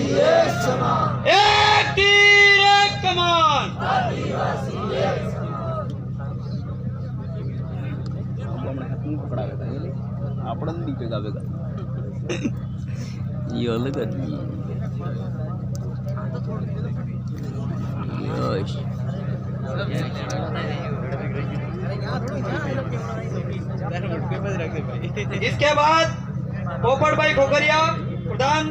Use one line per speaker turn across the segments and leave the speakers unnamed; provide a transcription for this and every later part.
एक तीर एक कमान।
आपण बेगा बेगा ये अलग
इसके बाद पोपट भाई खोखरिया प्रधान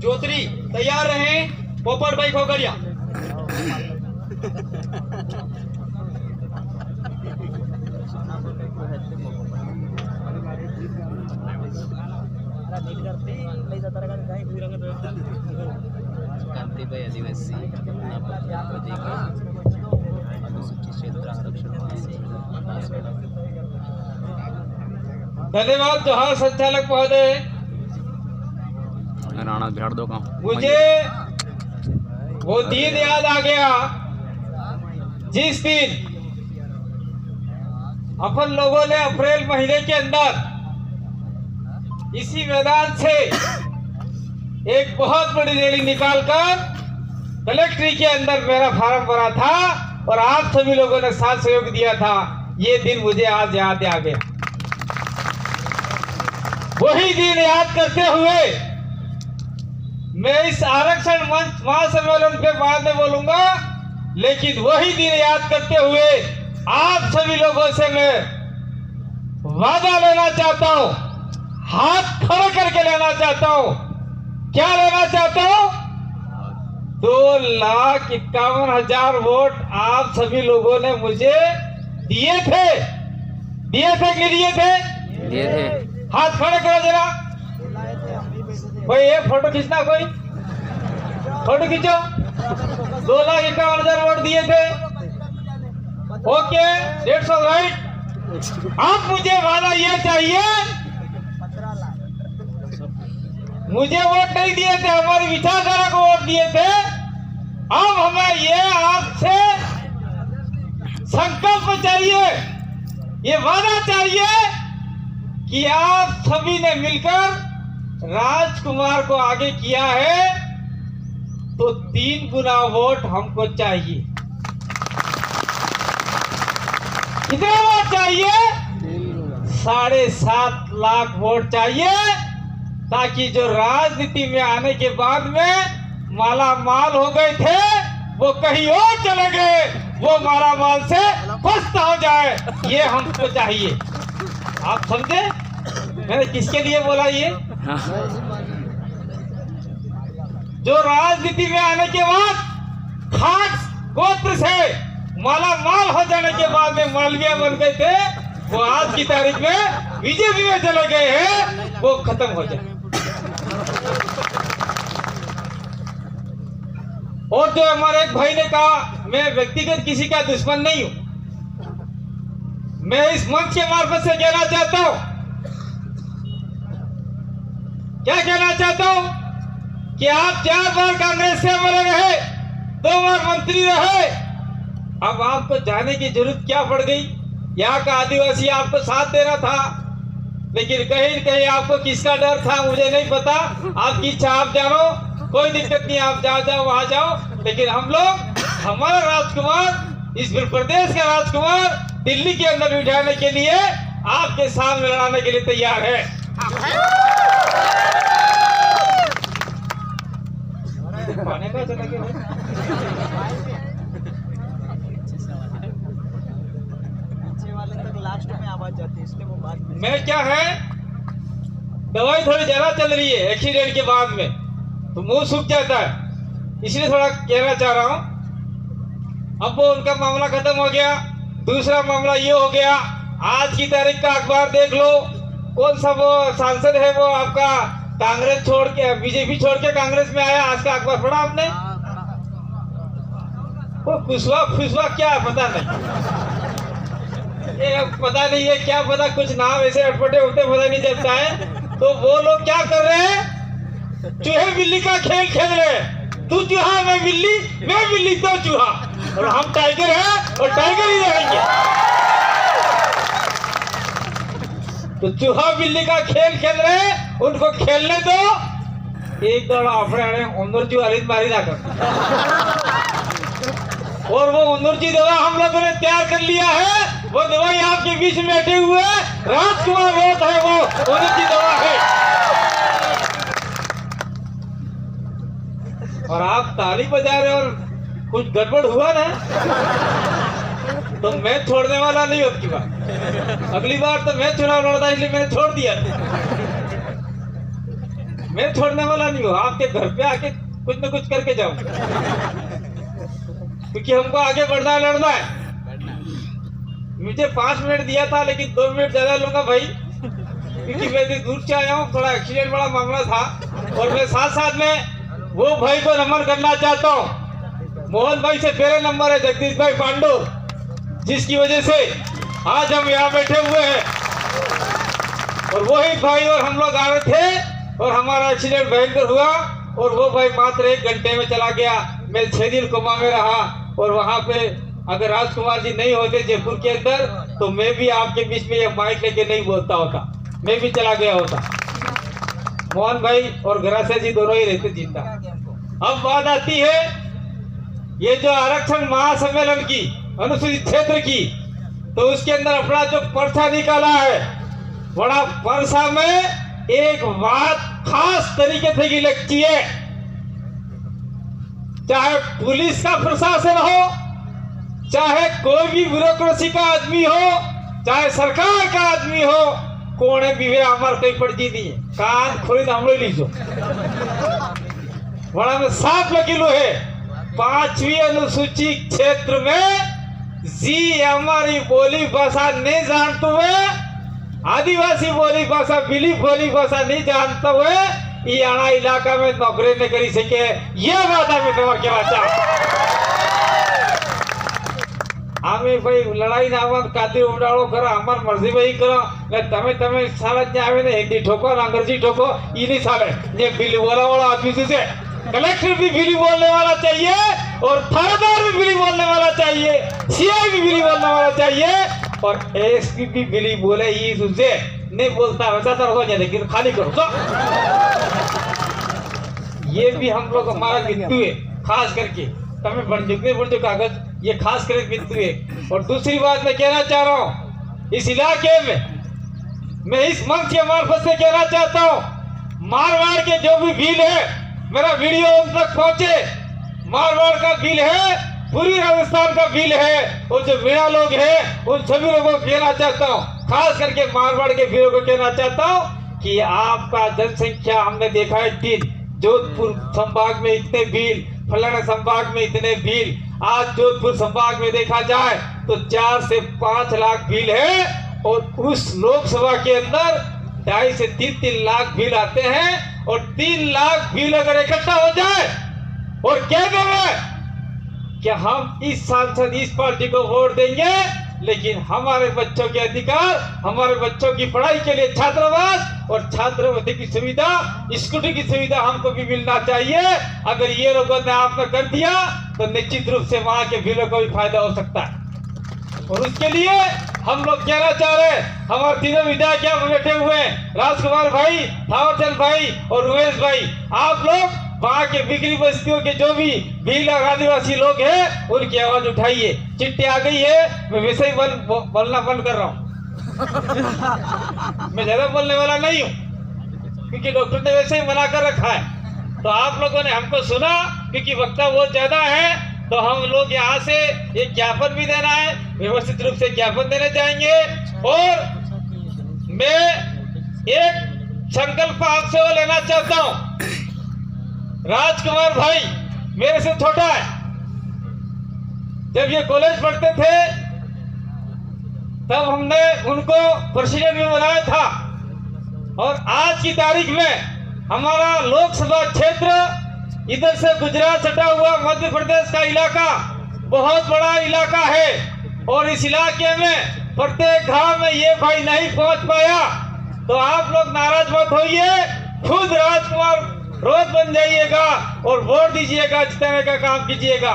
ज्योति तैयार रहे। पोपट भाई खोखरिया
कांतीबाई आदिवासी अनुसूचित क्षेत्र आरक्षण
धन्यवाद। जोहार संचालक महोदय।
राणा झाड़ दो काम
मुझे वो दिन याद आ गया जिस दिन अपन लोगों ने अप्रैल महीने के अंदर इसी मैदान से एक बहुत बड़ी रैली निकालकर कलेक्ट्री के अंदर मेरा फार्म भरा था और आप सभी लोगों ने साथ सहयोग दिया था। ये दिन मुझे आज याद आ गया। वही दिन याद करते हुए मैं इस आरक्षण मंच महासम्मेलन पे बाद में बोलूंगा, लेकिन वही दिन याद करते हुए आप सभी लोगों से मैं वादा लेना चाहता हूं, हाथ खड़े करके लेना चाहता हूं। क्या लेना चाहता हूं? 2,51,000 वोट आप सभी लोगों ने मुझे दिए थे। दिए थे कि दिए थे?
दिए थे।
हाथ खड़े करो जरा। कोई ये फोटो खींचना, कोई फोटो खींचो। 2,51,000 वोट दिए थे। Okay, that's alright. अब मुझे वादा ये चाहिए, मुझे वोट नहीं दिए थे, हमारी विचारधारा को वोट दिए थे। अब हमें ये आपसे संकल्प चाहिए, ये वादा चाहिए कि आप सभी ने मिलकर राजकुमार को आगे किया है तो 3 गुना वोट हमको चाहिए। कितने वोट चाहिए? 7.5 लाख वोट चाहिए, ताकि जो राजनीति में आने के बाद में माला माल हो गए थे वो कहीं और चले गए, वो माला माल से पस्त हो जाए, ये हमको चाहिए। आप समझे मैंने किसके लिए बोला? ये जो राजनीति में आने के बाद खास गोत्र से माला माल हो जाने के बाद में मालविया बन गए थे, वो आज की तारीख में बीजेपी में चले गए हैं, वो खत्म हो जाए। और जो हमारे एक भाई ने कहा, मैं व्यक्तिगत किसी का दुश्मन नहीं हूं। मैं इस मंच के मार्फत से कहना चाहता हूं, क्या कहना चाहता हूं कि आप 4 बार कांग्रेस से बने रहे, 2 बार मंत्री रहे, अब आपको जाने की जरूरत क्या पड़ गई? यहाँ का आदिवासी आपको साथ देना था, लेकिन कहीं न कहीं आपको किसका डर था मुझे नहीं पता। आपकी इच्छा, आप जानो, कोई दिक्कत नहीं, आप जाओ वहां जाओ। लेकिन हम लोग, हमारा राजकुमार, इस प्रदेश का राजकुमार दिल्ली के अंदर बिठाने के लिए आपके सामने लड़ाने के लिए तैयार है।
लास्ट में आवाज जाती है, इसलिए वो बात
मैं क्या है, दवाई थोड़ी ज्यादा चल रही है एक्सीडेंट के बाद में, तो मुंह सूख जाता है, इसलिए थोड़ा कहना चाह रहा हूं। अब वो उनका मामला खत्म हो गया, दूसरा मामला ये हो गया, आज की तारीख का अखबार देख लो, कौन सा वो सांसद है वो आपका कांग्रेस छोड़ के, बीजेपी छोड़ के कांग्रेस में आया, आज का अखबार पढ़ा आपने? वो खुशवा क्या है पता नहीं, ये पता नहीं है क्या, पता कुछ नाम ऐसे अटपटे होते पता नहीं चलता है। तो वो लोग क्या कर रहे हैं, चूहे बिल्ली का खेल खेल रहे हैं। तू चूहा, मैं बिल्ली तो चूहा, और हम टाइगर हैं और टाइगर ही रहेंगे। तो चूहा बिल्ली का खेल खेल रहे हैं, उनको खेलने दो, एक दौड़ अपने उंदरजी वाली मारी ना कर। और वो उंदरजी दवा हम लोगों ने तैयार कर लिया है। वो दवाई आपके बीच में बैठे हुए राजकुमार रोत है, वो उंदरजी दवा है। और आप ताली बजा रहे और कुछ गड़बड़ हुआ ना तो मैं छोड़ने वाला नहीं हूं। की बात अगली बार तो मैं चुनाव लड़ता इसलिए मैंने छोड़ दिया। मैं छोड़ने वाला नहीं हूँ। आपके घर पे आके कुछ न कुछ करके जाऊं, क्योंकि हमको आगे बढ़ना है, लड़ना है। मुझे 5 मिनट दिया था लेकिन 2 मिनट ज्यादा लूंगा भाई, क्योंकि मैं इतनी दूर से आया हूँ। थोड़ा एक्सीडेंट बड़ा मामला था। और मैं साथ साथ में वो भाई को नमन करना चाहता हूँ। मोहन भाई से पहले नंबर है जगदीश भाई पांडु, जिसकी वजह से आज हम यहाँ बैठे हुए हैं। और वही भाई और हम लोग आ रहे थे और हमारा एक्सीडेंट भयंकर हुआ और वो भाई मात्र 1 घंटे में चला गया। मैं 6 दिन कोमा में रहा और वहाँ पे अगर राजकुमार जी नहीं होते जयपुर के अंदर तो मैं भी आपके बीच में ये माइक लेके नहीं बोलता होता, मैं भी चला गया होता। मोहन भाई और गरासिया जी दोनों ही रहते जिंदा। अब बात आती है ये जो आरक्षण महासम्मेलन की अनुसूचित क्षेत्र की, तो उसके अंदर अपना जो पर्चा निकाला है, बड़ा पर्चा में एक बात खास तरीके से की लगती है। चाहे पुलिस का प्रशासन हो, चाहे कोई भी ब्यूरोक्रेसी का आदमी हो, चाहे सरकार का आदमी हो, कोने भी हमारे कोई पर्ची नहीं है। कान खोली हम लोग लीजो बड़ा में साफ लकीलो है। 5वीं अनुसूची क्षेत्र में जी हमारी बोली भाषा नहीं जानते हुए, आदिवासी बोली भाषा, बिली बोली भाषा नहीं जानते हुए ये आना इलाका में नौकरी नहीं करी सके। ये बात हमें खबर के हमें भाई लड़ाई ना आवा काती उड़ाड़ो करो, हमार मर्जी भाई करो। तमे तमे साला जे आवे ने हिंदी ठोको अंग्रेजी ठोको, ये नहीं साले। ये बिली बोला वाला आदमी से कलेक्टर भी बिली बोलने वाला चाहिए और थानेदार भी बिली बोलने वाला चाहिए, सीआई भी बिली बोलने वाला चाहिए और एसपी भी बिली बोले। ये तुझे नहीं बोलता वैसा तो हो जाए, लेकिन खाली करो तो। ये भी हम लोग हमारा बिंदु है खास करके। तमें बन कागज ये खास करके बिंदु है। और दूसरी बात मैं कहना चाह रहा हूँ, इस इलाके में मैं इस मंच के मार्फत से कहना चाहता हूँ, मारवाड़ के जो भी बिल है मेरा वीडियो उन तक पहुंचे। मारवाड़ का बिल है, पूरी राजस्थान का बिल है, और जो मीणा लोग हैं उन सभी लोगों को कहना चाहता हूँ, खास करके मारवाड़ के वीरों को कहना चाहता हूँ कि आपका जनसंख्या हमने देखा है 3, जोधपुर संभाग में इतने बिल, फलाना संभाग में इतने बिल। आज जोधपुर संभाग में देखा जाए तो 4 से 5 लाख बिल है और उस लोकसभा के अंदर 2.5 से 3 लाख बिल आते हैं। और 3 लाख बिल अगर इकट्ठा हो जाए और कह देंगे कि हम इस सांसद इस पार्टी को वोट देंगे, लेकिन हमारे बच्चों के अधिकार, हमारे बच्चों की पढ़ाई के लिए छात्रावास और छात्रवृत्ति की सुविधा, स्कूटी की सुविधा हमको भी मिलना चाहिए। अगर ये लोगों ने आपने कर दिया तो निश्चित रूप से वहां के बिलों को भी फायदा हो सकता है। और उसके लिए हम लोग कहना चाह रहे हैं, हमारे तीनों विधायक यहाँ बैठे हुए हैं, राजकुमार भाई, थावरचंद भाई और उमेश भाई, आप लोग वहाँ के बिगड़ी बस्तियों के जो भी भील और आदिवासी लोग हैं उनकी आवाज उठाइए। चिट्ठी आ गई है, मैं वैसे ही बोलना बंद कर रहा हूँ। मैं ज्यादा बोलने वाला नहीं हूँ, क्योंकि डॉक्टर ने वैसे ही मना कर रखा है। तो आप लोगों ने हमको सुना, क्योंकि वक्ता बहुत ज्यादा है, तो हम लोग यहाँ से एक ज्ञापन भी देना है, व्यवस्थित रूप से ज्ञापन देने जाएंगे। और मैं एक संकल्प आपसे वो लेना चाहता हूँ। राजकुमार भाई मेरे से छोटा है, जब ये कॉलेज पढ़ते थे तब हमने उनको प्रेसिडेंट भी बनाया था। और आज की तारीख में हमारा लोकसभा क्षेत्र, इधर से गुजरात सटा हुआ मध्य प्रदेश का इलाका बहुत बड़ा इलाका है, और इस इलाके में प्रत्येक गांव में ये भाई नहीं पहुंच पाया। तो आप लोग नाराज मत होइए, खुद राजकुमार रोज बन जाइएगा और वोट दीजिएगा, जिताने का काम कीजिएगा।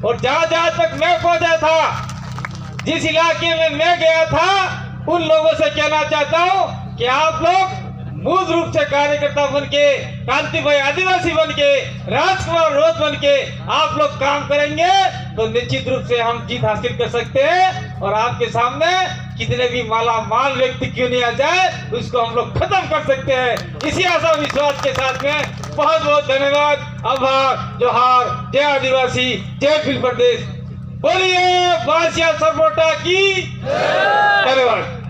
और जहां जहां तक मैं पहुंचा था, जिस इलाके में मैं गया था, उन लोगों से कहना चाहता हूं कि आप लोग मूल रूप से कार्यकर्ता बन के, कांति भाई आदिवासी बन के, राजकुमार रोज बन के आप लोग काम करेंगे तो निश्चित रूप से हम जीत हासिल कर सकते हैं। और आपके सामने कितने भी माला माल व्यक्ति क्यों नहीं आ जाए, उसको हम लोग खत्म कर सकते हैं। इसी आशा विश्वास के साथ में बहुत बहुत धन्यवाद, आभार, जोहार, जय आदिवासी, जय भील प्रदेश। बोलिए बासिया सरबोटा की धन्यवाद।